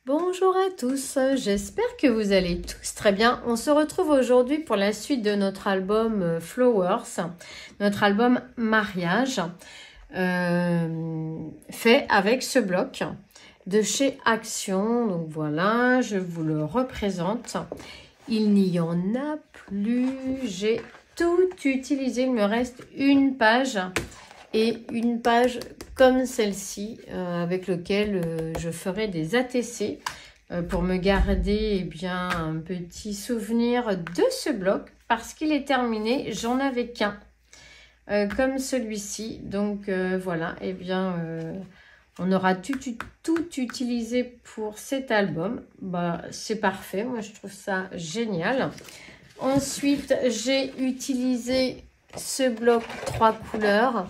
Bonjour à tous, j'espère que vous allez tous très bien. On se retrouve aujourd'hui pour la suite de notre album Flowers, notre album Mariage, fait avec ce bloc de chez Action. Donc voilà, je vous le représente. Il n'y en a plus, j'ai tout utilisé, il me reste une page. Et une page comme celle-ci avec lequel je ferai des ATC pour me garder bien un petit souvenir de ce bloc parce qu'il est terminé, j'en avais qu'un comme celui-ci. Donc voilà, et bien on aura tout utilisé pour cet album. Bah, c'est parfait, moi je trouve ça génial. Ensuite, j'ai utilisé ce bloc 3 couleurs.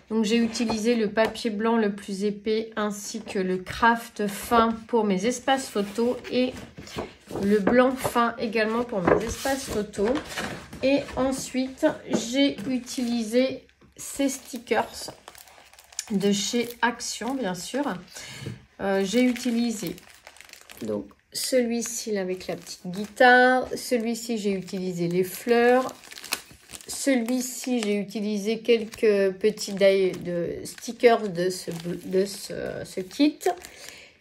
Donc, j'ai utilisé le papier blanc le plus épais ainsi que le craft fin pour mes espaces photos et le blanc fin également pour mes espaces photos. Et ensuite, j'ai utilisé ces stickers de chez Action, bien sûr. J'ai utilisé donc celui-ci avec la petite guitare, celui-ci j'ai utilisé les fleurs, celui-ci j'ai utilisé quelques petits de stickers de ce kit,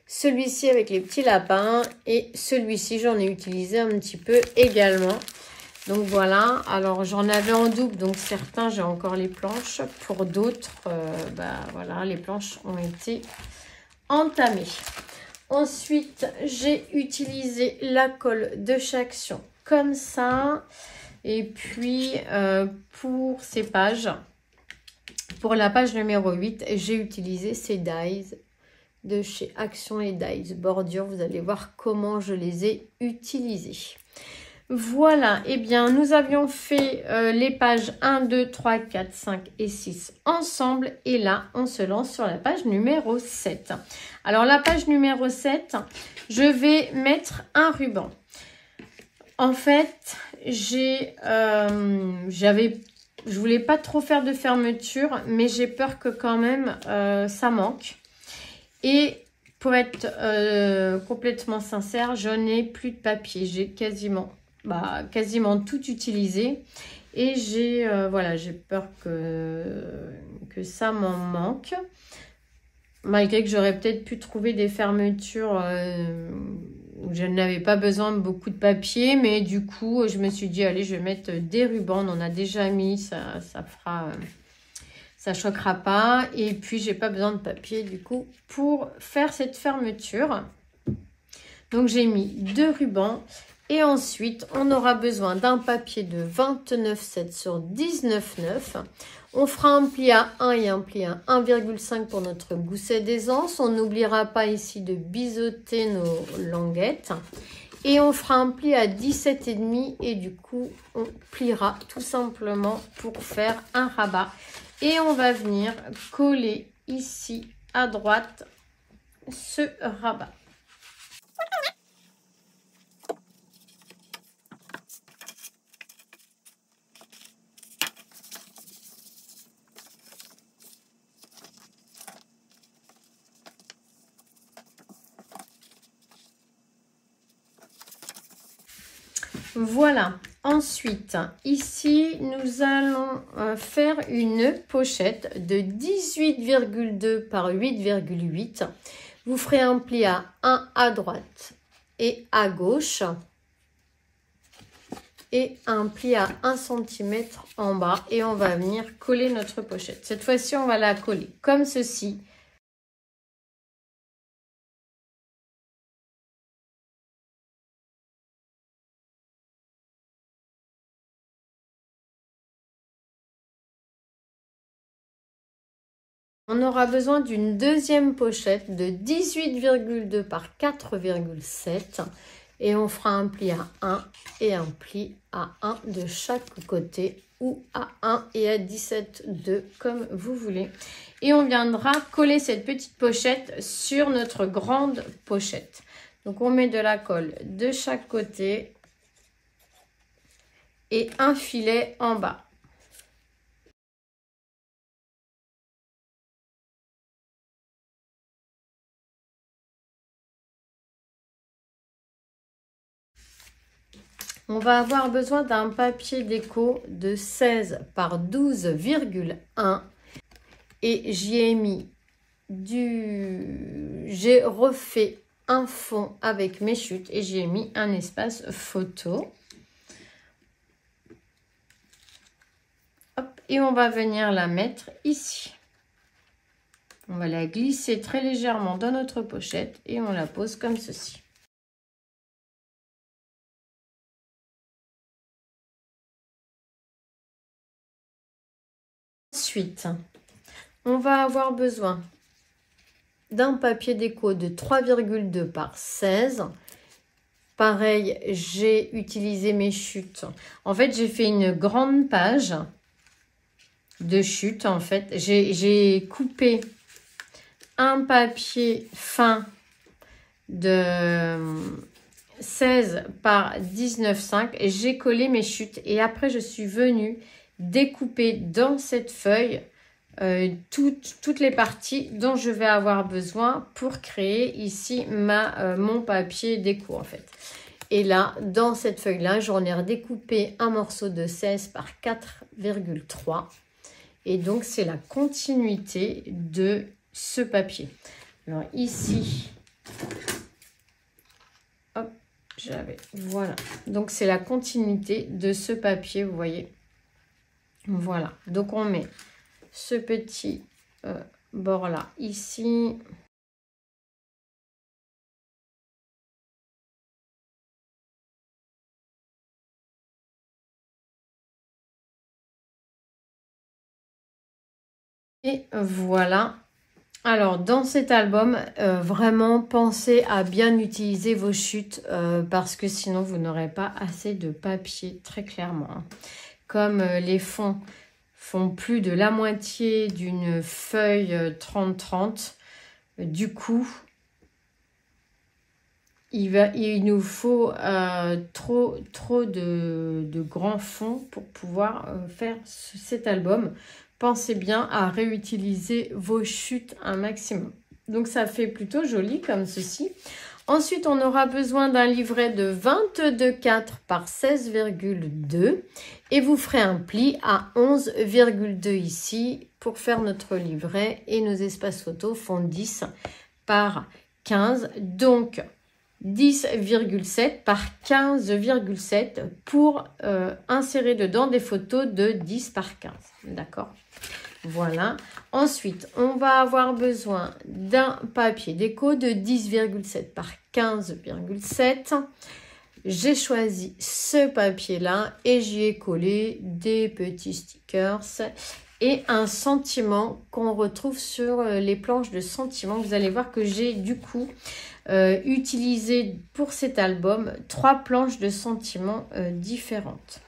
celui-ci avec les petits lapins et celui-ci j'en ai utilisé un petit peu également. Donc voilà, alors j'en avais en double, donc certains j'ai encore les planches, pour d'autres voilà, les planches ont été entamées. Ensuite, j'ai utilisé la colle de chez Action comme ça. Et puis, pour ces pages, pour la page numéro 8, j'ai utilisé ces dies de chez Action, les dies bordure. Vous allez voir comment je les ai utilisés. Voilà, et bien, nous avions fait les pages 1, 2, 3, 4, 5 et 6 ensemble. Et là, on se lance sur la page numéro 7. Alors, la page numéro 7, je vais mettre un ruban. En fait, je voulais pas trop faire de fermeture, mais j'ai peur que quand même ça manque. Et pour être complètement sincère, je n'ai plus de papier. J'ai quasiment tout utilisé. Et j'ai peur que ça m'en manque. Malgré que j'aurais peut-être pu trouver des fermetures où je n'avais pas besoin de beaucoup de papier. Mais du coup, je me suis dit, allez, je vais mettre des rubans. On en a déjà mis, ça fera... ça choquera pas. Et puis, j'ai pas besoin de papier, du coup, pour faire cette fermeture. Donc, j'ai mis 2 rubans. Et ensuite, on aura besoin d'un papier de 29,7 sur 19,9. On fera un pli à 1 et un pli à 1,5 pour notre gousset d'aisance. On n'oubliera pas ici de biseauter nos languettes. Et on fera un pli à 17,5 et du coup, on pliera tout simplement pour faire un rabat. Et on va venir coller ici à droite ce rabat. Voilà, ensuite, ici, nous allons faire une pochette de 18,2 par 8,8. Vous ferez un pli à 1 à droite et à gauche et un pli à 1 cm en bas et on va venir coller notre pochette. Cette fois-ci, on va la coller comme ceci. On aura besoin d'une deuxième pochette de 18,2 par 4,7 et on fera un pli à 1 et un pli à 1 de chaque côté ou à 1 et à 17,2 comme vous voulez. Et on viendra coller cette petite pochette sur notre grande pochette. Donc on met de la colle de chaque côté et un filet en bas. on va avoir besoin d'un papier déco de 16 par 12,1 et j'y ai mis j'ai refait un fond avec mes chutes et j'ai mis un espace photo. Hop, et on va venir la mettre ici. On va la glisser très légèrement dans notre pochette et on la pose comme ceci. Ensuite, on va avoir besoin d'un papier déco de 3,2 par 16. Pareil, j'ai utilisé mes chutes. En fait, j'ai fait une grande page de chutes. En fait, j'ai coupé un papier fin de 16 par 19,5 et j'ai collé mes chutes. Et après, je suis venue découper dans cette feuille toutes les parties dont je vais avoir besoin pour créer ici mon papier déco en fait. Et là, dans cette feuille-là, j'en ai redécoupé un morceau de 16 par 4,3. Et donc, c'est la continuité de ce papier. Alors ici, hop, j'avais, voilà. Donc, c'est la continuité de ce papier, vous voyez. Voilà. Donc, on met ce petit bord-là ici. Et voilà. Alors, dans cet album, vraiment, pensez à bien utiliser vos chutes parce que sinon, vous n'aurez pas assez de papier, très clairement. Hein. Comme les fonds font plus de la moitié d'une feuille 30-30, du coup, il nous faut trop de grands fonds pour pouvoir faire cet album. Pensez bien à réutiliser vos chutes un maximum. Donc, ça fait plutôt joli comme ceci. Ensuite, on aura besoin d'un livret de 22,4 par 16,2 et vous ferez un pli à 11,2 ici pour faire notre livret et nos espaces photos font 10 par 15. Donc, 10,7 par 15,7 pour insérer dedans des photos de 10 par 15. D'accord ? Voilà. Ensuite, on va avoir besoin d'un papier déco de 10,7 par 15,7. J'ai choisi ce papier-là et j'y ai collé des petits stickers et un sentiment qu'on retrouve sur les planches de sentiments. Vous allez voir que j'ai du coup utilisé pour cet album 3 planches de sentiments différentes.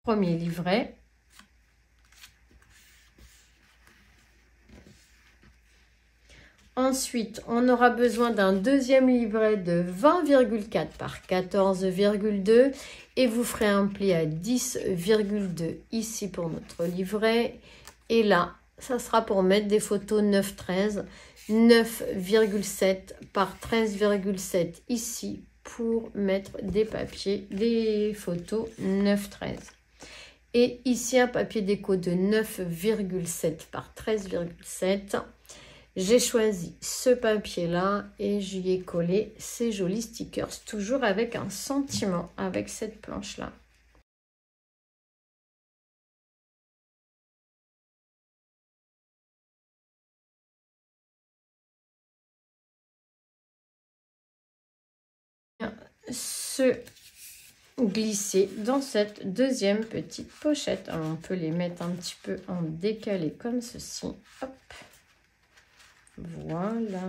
Premier livret. Ensuite, on aura besoin d'un deuxième livret de 20,4 par 14,2 et vous ferez un pli à 10,2 ici pour notre livret. Et là, ça sera pour mettre des photos 9,13, 9,7 par 13,7 ici pour mettre des papiers, des photos 9,13. Et ici, un papier déco de 9,7 par 13,7. J'ai choisi ce papier-là et j'y ai collé ces jolis stickers, toujours avec un sentiment, avec cette planche-là. Se glisser dans cette deuxième petite pochette. Alors, on peut les mettre un petit peu en décalé comme ceci. Hop. Voilà.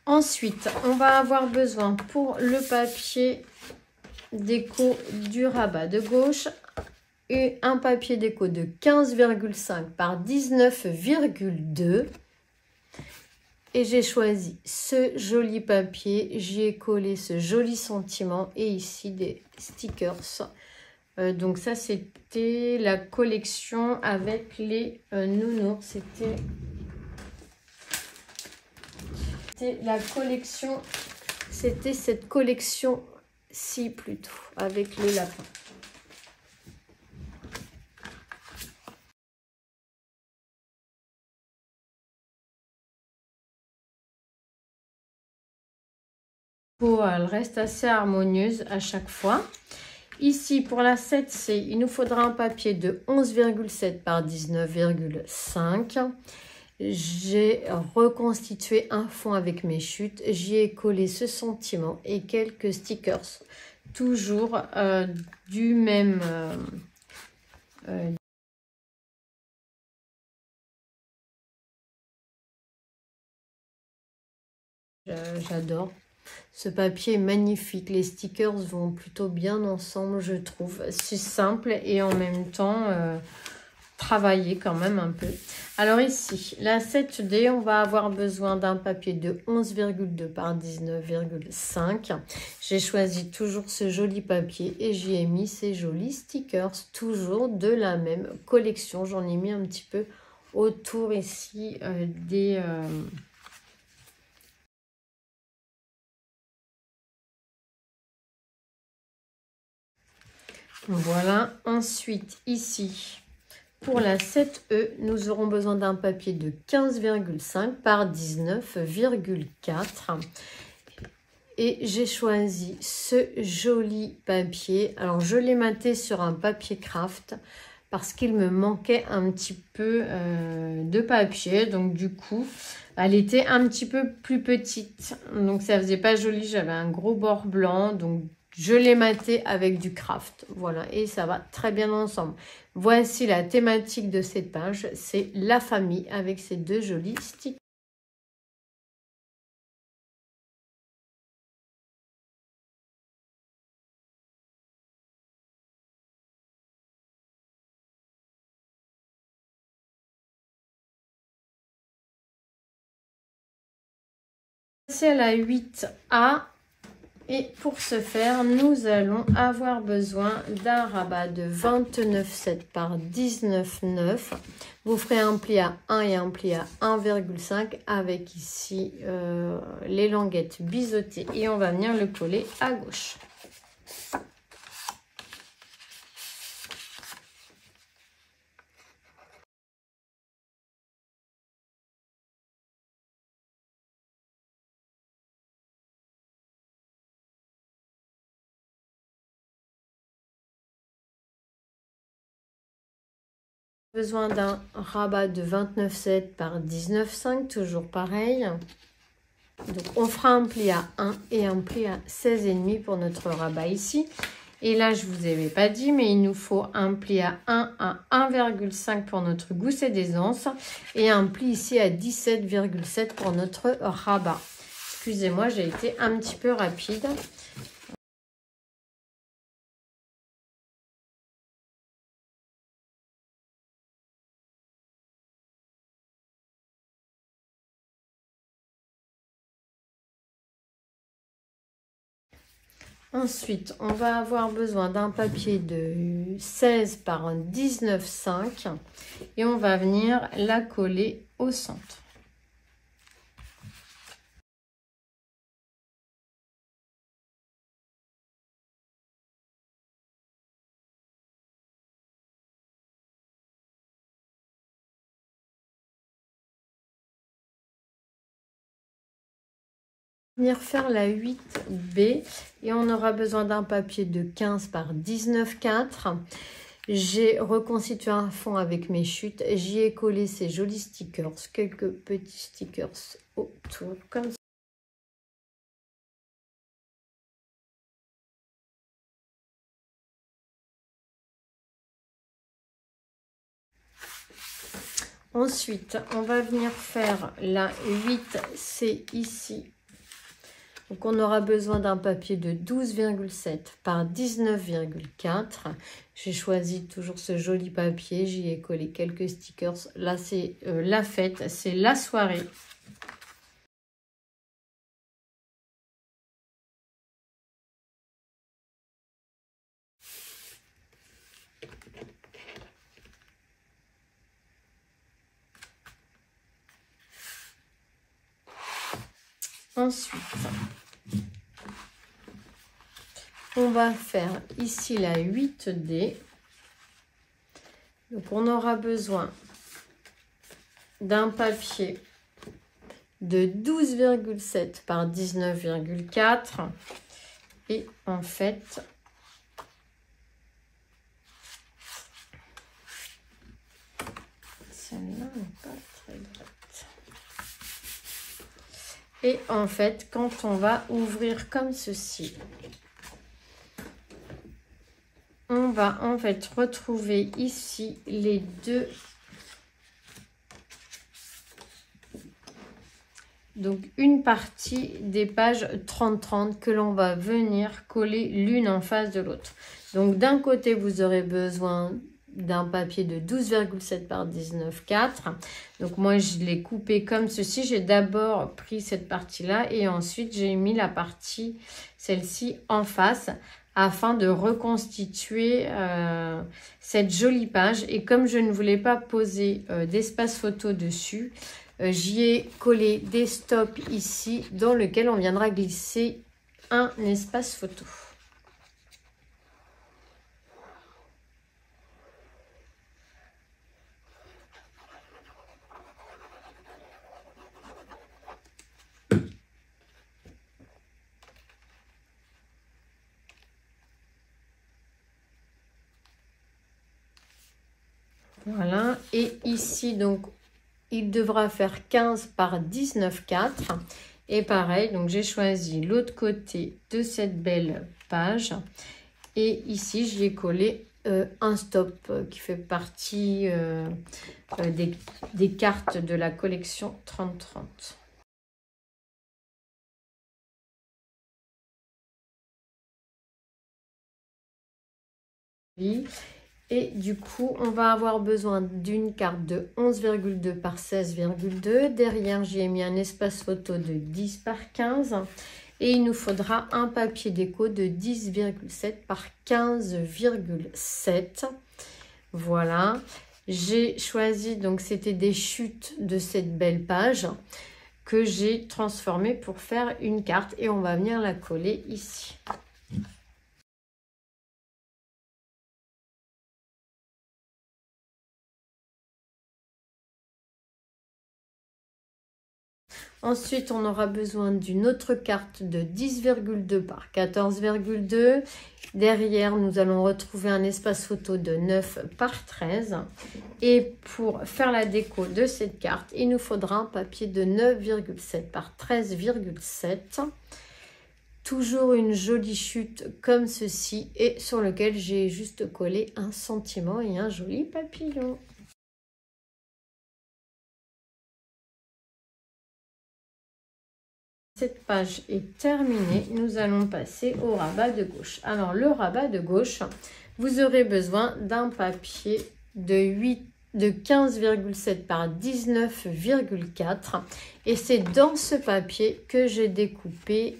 Ensuite, on va avoir besoin pour le papier déco du rabat de gauche et un papier déco de 15,5 par 19,2. Et j'ai choisi ce joli papier, j'y ai collé ce joli sentiment et ici des stickers Donc ça, c'était la collection avec les nounours. C'était la collection, c'était cette collection-ci plutôt, avec les lapins. Elle reste assez harmonieuse à chaque fois. Ici, pour la 7C, il nous faudra un papier de 11,7 par 19,5. J'ai reconstitué un fond avec mes chutes. J'y ai collé ce sentiment et quelques stickers. Toujours du même... j'adore. Ce papier est magnifique. Les stickers vont plutôt bien ensemble, je trouve. C'est simple et en même temps... travailler quand même un peu. Alors ici, la 7D, on va avoir besoin d'un papier de 11,2 par 19,5. J'ai choisi toujours ce joli papier et j'y ai mis ces jolis stickers, toujours de la même collection. J'en ai mis un petit peu autour ici des... Voilà, ensuite ici... Pour la 7E, nous aurons besoin d'un papier de 15,5 par 19,4. Et j'ai choisi ce joli papier. Alors, je l'ai maté sur un papier craft parce qu'il me manquait un petit peu de papier. Donc, du coup, elle était un petit peu plus petite. Donc, ça faisait pas joli. J'avais un gros bord blanc. Donc, je l'ai maté avec du craft. Voilà, et ça va très bien ensemble. Voici la thématique de cette page. C'est la famille avec ces deux jolis stickers. C'est la 8A. Et pour ce faire, nous allons avoir besoin d'un rabat de 29,7 par 19,9. Vous ferez un pli à 1 et un pli à 1,5 avec ici les languettes biseautées. Et on va venir le coller à gauche. Besoin d'un rabat de 29,7 par 19,5, toujours pareil. Donc on fera un pli à 1 et un pli à 16,5 pour notre rabat ici. Et là, je ne vous avais pas dit, mais il nous faut un pli à 1 à 1,5 pour notre gousset d'aisance et un pli ici à 17,7 pour notre rabat. Excusez-moi, j'ai été un petit peu rapide. Ensuite, on va avoir besoin d'un papier de 16 par 19,5 et on va venir la coller au centre. Venir faire la 8B et on aura besoin d'un papier de 15 par 19,4. J'ai reconstitué un fond avec mes chutes. J'y ai collé ces jolis stickers, quelques petits stickers autour, comme ça. Ensuite, on va venir faire la 8C ici. Donc, on aura besoin d'un papier de 12,7 par 19,4. J'ai choisi toujours ce joli papier. J'y ai collé quelques stickers. Là, c'est la fête, c'est la soirée. Ensuite, on va faire ici la 8D. Donc, on aura besoin d'un papier de 12,7 par 19,4. Et en fait, celle-là n'est pas très droite. Et en fait, quand on va ouvrir comme ceci, on va en fait retrouver ici les deux. Donc, une partie des pages 30-30 que l'on va venir coller l'une en face de l'autre. Donc, d'un côté, vous aurez besoin d'un papier de 12,7 par 19,4. Donc, moi, je l'ai coupé comme ceci. J'ai d'abord pris cette partie-là et ensuite, j'ai mis la partie, celle-ci, en face afin de reconstituer cette jolie page. Et comme je ne voulais pas poser d'espace photo dessus, j'y ai collé des stops ici dans lequel on viendra glisser un espace photo. Voilà, et ici donc il devra faire 15 par 19,4. Et pareil, donc j'ai choisi l'autre côté de cette belle page. Et ici, j'y ai collé un stop qui fait partie des cartes de la collection 30-30. Et du coup, on va avoir besoin d'une carte de 11,2 par 16,2. Derrière, j'ai mis un espace photo de 10 par 15. Et il nous faudra un papier déco de 10,7 par 15,7. Voilà. J'ai choisi, donc c'était des chutes de cette belle page que j'ai transformée pour faire une carte. Et on va venir la coller ici. Ensuite, on aura besoin d'une autre carte de 10,2 par 14,2. Derrière, nous allons retrouver un espace photo de 9 par 13. Et pour faire la déco de cette carte, il nous faudra un papier de 9,7 par 13,7. Toujours une jolie chute comme ceci et sur lequel j'ai juste collé un sentiment et un joli papillon. Cette page est terminée, nous allons passer au rabat de gauche. Alors le rabat de gauche, vous aurez besoin d'un papier de 15,7 par 19,4 et c'est dans ce papier que j'ai découpé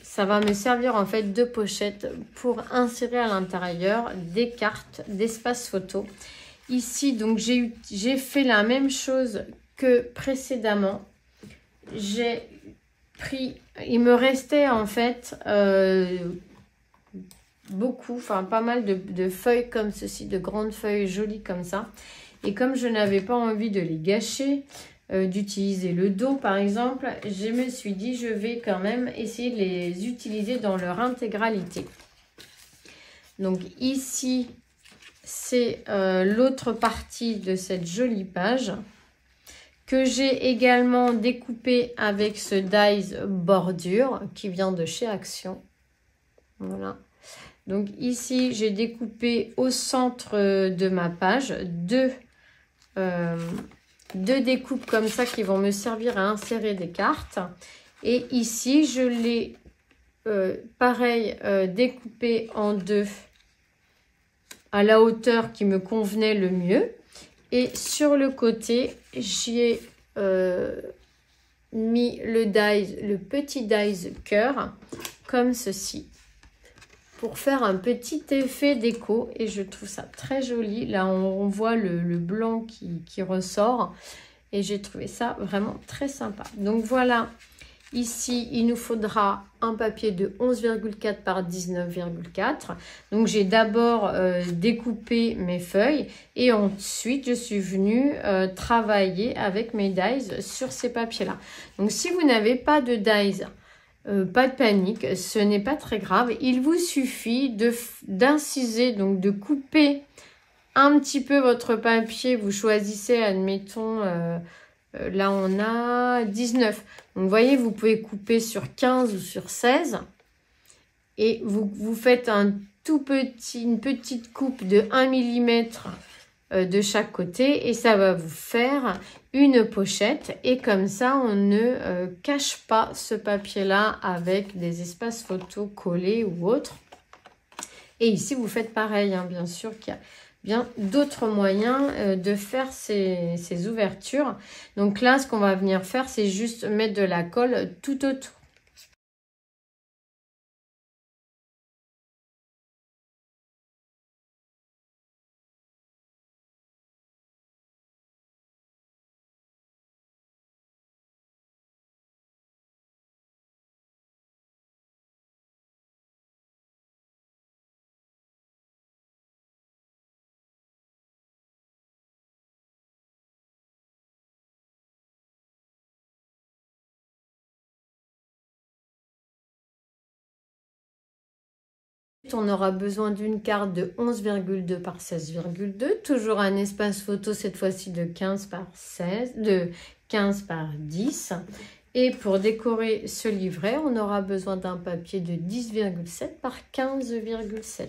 ça va me servir en fait de pochette pour insérer à l'intérieur des cartes d'espace photo. Ici donc j'ai fait la même chose que précédemment. J'ai pris, il me restait en fait beaucoup, enfin pas mal de feuilles comme ceci, de grandes feuilles jolies comme ça. Et comme je n'avais pas envie de les gâcher, d'utiliser le dos par exemple, je me suis dit je vais quand même essayer de les utiliser dans leur intégralité. Donc ici, c'est l'autre partie de cette jolie page que j'ai également découpé avec ce dies bordure qui vient de chez Action. Voilà. Donc ici, j'ai découpé au centre de ma page deux découpes comme ça qui vont me servir à insérer des cartes. Et ici, je l'ai pareil découpé en deux à la hauteur qui me convenait le mieux. Et sur le côté, j'y ai mis le petit dies cœur comme ceci pour faire un petit effet déco et je trouve ça très joli. Là, on voit le blanc qui ressort Et j'ai trouvé ça vraiment très sympa. Donc voilà, ici, il nous faudra un papier de 11,4 par 19,4. Donc j'ai d'abord découpé mes feuilles et ensuite je suis venue travailler avec mes dies sur ces papiers-là. Donc si vous n'avez pas de dies, pas de panique, ce n'est pas très grave. Il vous suffit d'inciser, donc de couper un petit peu votre papier. Vous choisissez, admettons, là on a 19. Donc vous voyez, vous pouvez couper sur 15 ou sur 16. Et vous faites une petite coupe de 1 mm de chaque côté. Et ça va vous faire une pochette. Et comme ça, on ne cache pas ce papier-là avec des espaces photos collés ou autres. Et ici, vous faites pareil, hein, bien sûr qu'il y a bien d'autres moyens de faire ces ouvertures. Donc là, ce qu'on va venir faire, c'est juste mettre de la colle tout autour. On aura besoin d'une carte de 11,2 par 16,2, toujours un espace photo cette fois-ci de 15 par 16, de 15 par 10. Et pour décorer ce livret, on aura besoin d'un papier de 10,7 par 15,7.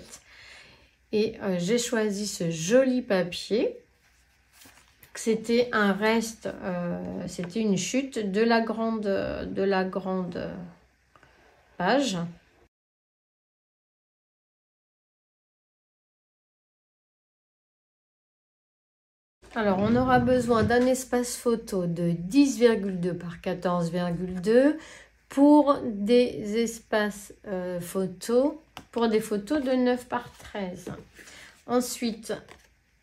Et j'ai choisi ce joli papier. C'était un reste, c'était une chute de la grande page. Alors, on aura besoin d'un espace photo de 10,2 par 14,2 pour des espaces photos, pour des photos de 9 par 13. Ensuite,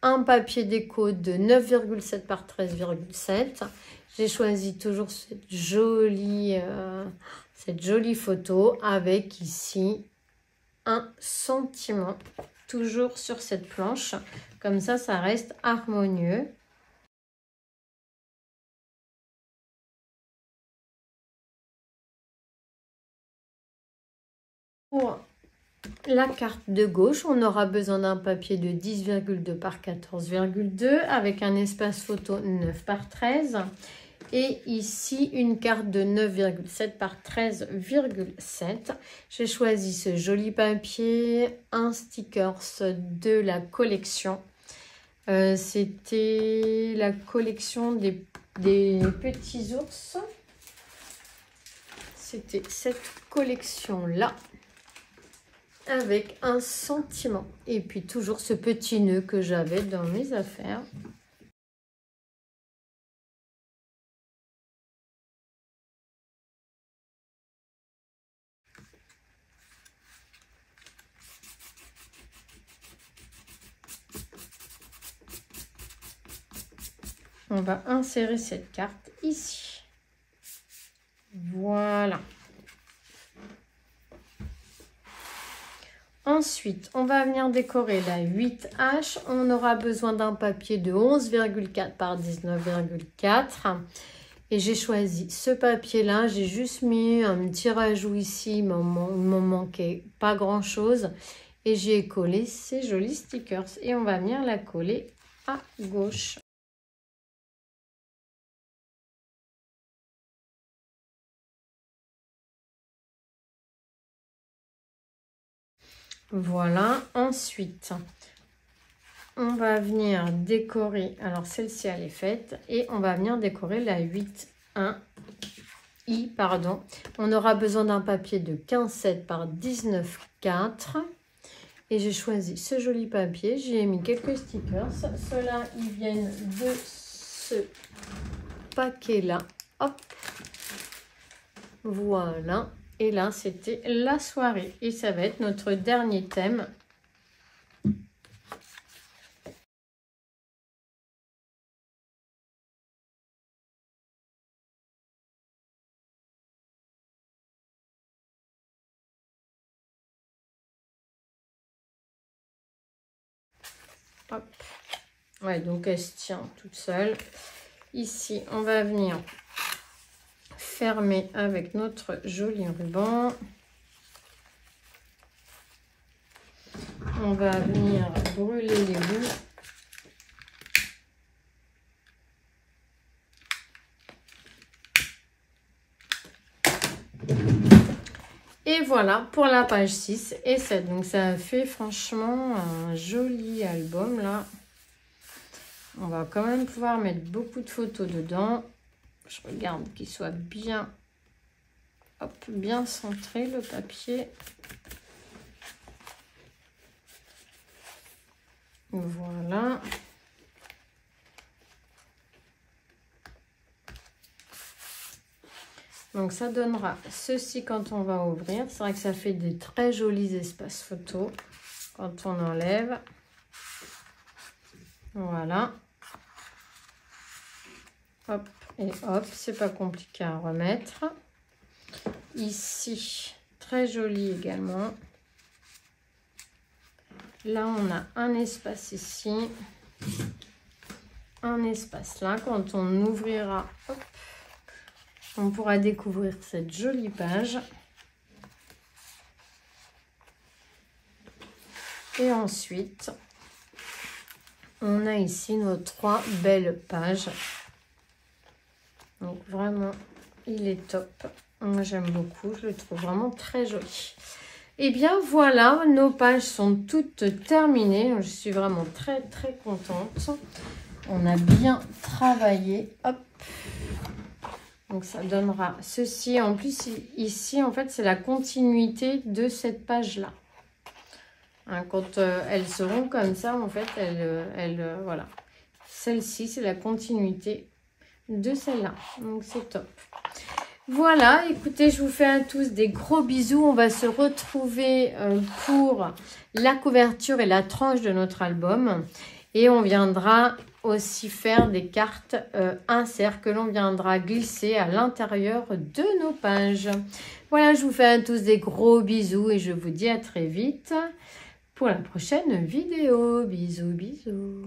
un papier déco de 9,7 par 13,7. J'ai choisi toujours cette jolie photo avec ici un sentiment. Toujours sur cette planche, comme ça reste harmonieux. Pour la carte de gauche, on aura besoin d'un papier de 10,2 par 14,2 avec un espace photo 9 par 13. Et ici, une carte de 9,7 par 13,7. J'ai choisi ce joli papier, un stickers de la collection. C'était la collection des petits ours. C'était cette collection-là. Avec un sentiment. Et puis toujours ce petit nœud que j'avais dans mes affaires. On va insérer cette carte ici. Voilà. Ensuite, on va venir décorer la 8H. On aura besoin d'un papier de 11,4 par 19,4. Et j'ai choisi ce papier-là. J'ai juste mis un petit rajout ici. Il m'en manquait pas grand-chose. Et j'ai collé ces jolis stickers. Et on va venir la coller à gauche. Voilà, ensuite, on va venir décorer, alors celle-ci elle est faite, et on va venir décorer la 8,1i, pardon. On aura besoin d'un papier de 15,7 par 19,4. Et j'ai choisi ce joli papier, j'ai mis quelques stickers. Ceux-là, ils viennent de ce paquet-là. Hop, voilà. Et là, c'était la soirée. Et ça va être notre dernier thème. Hop. Ouais, donc elle se tient toute seule. Ici, on va venir fermer avec notre joli ruban. On va venir brûler les bouts. Et voilà pour la page 6 et 7. Donc ça fait franchement un joli album là. On va quand même pouvoir mettre beaucoup de photos dedans. Je regarde qu'il soit bien, hop, bien centré le papier. Voilà. Donc ça donnera ceci quand on va ouvrir. C'est vrai que ça fait des très jolis espaces photos quand on enlève. Voilà. Hop et hop, c'est pas compliqué à remettre. Ici, très joli également. Là, on a un espace ici. Un espace là. Quand on ouvrira, hop, on pourra découvrir cette jolie page. Et ensuite, on a ici nos 3 belles pages. Donc vraiment, il est top. Moi, j'aime beaucoup. Je le trouve vraiment très joli. Et bien voilà, nos pages sont toutes terminées. Je suis vraiment très très contente. On a bien travaillé. Hop. Donc ça donnera ceci. En plus, ici, en fait, c'est la continuité de cette page-là. Hein, quand elles seront comme ça, en fait, voilà. Celle-ci, c'est la continuité de celle-là. Donc c'est top. Voilà, écoutez, je vous fais à tous des gros bisous. On va se retrouver pour la couverture et la tranche de notre album. Et on viendra aussi faire des cartes inserts que l'on viendra glisser à l'intérieur de nos pages. Voilà, je vous fais à tous des gros bisous et je vous dis à très vite pour la prochaine vidéo. Bisous, bisous.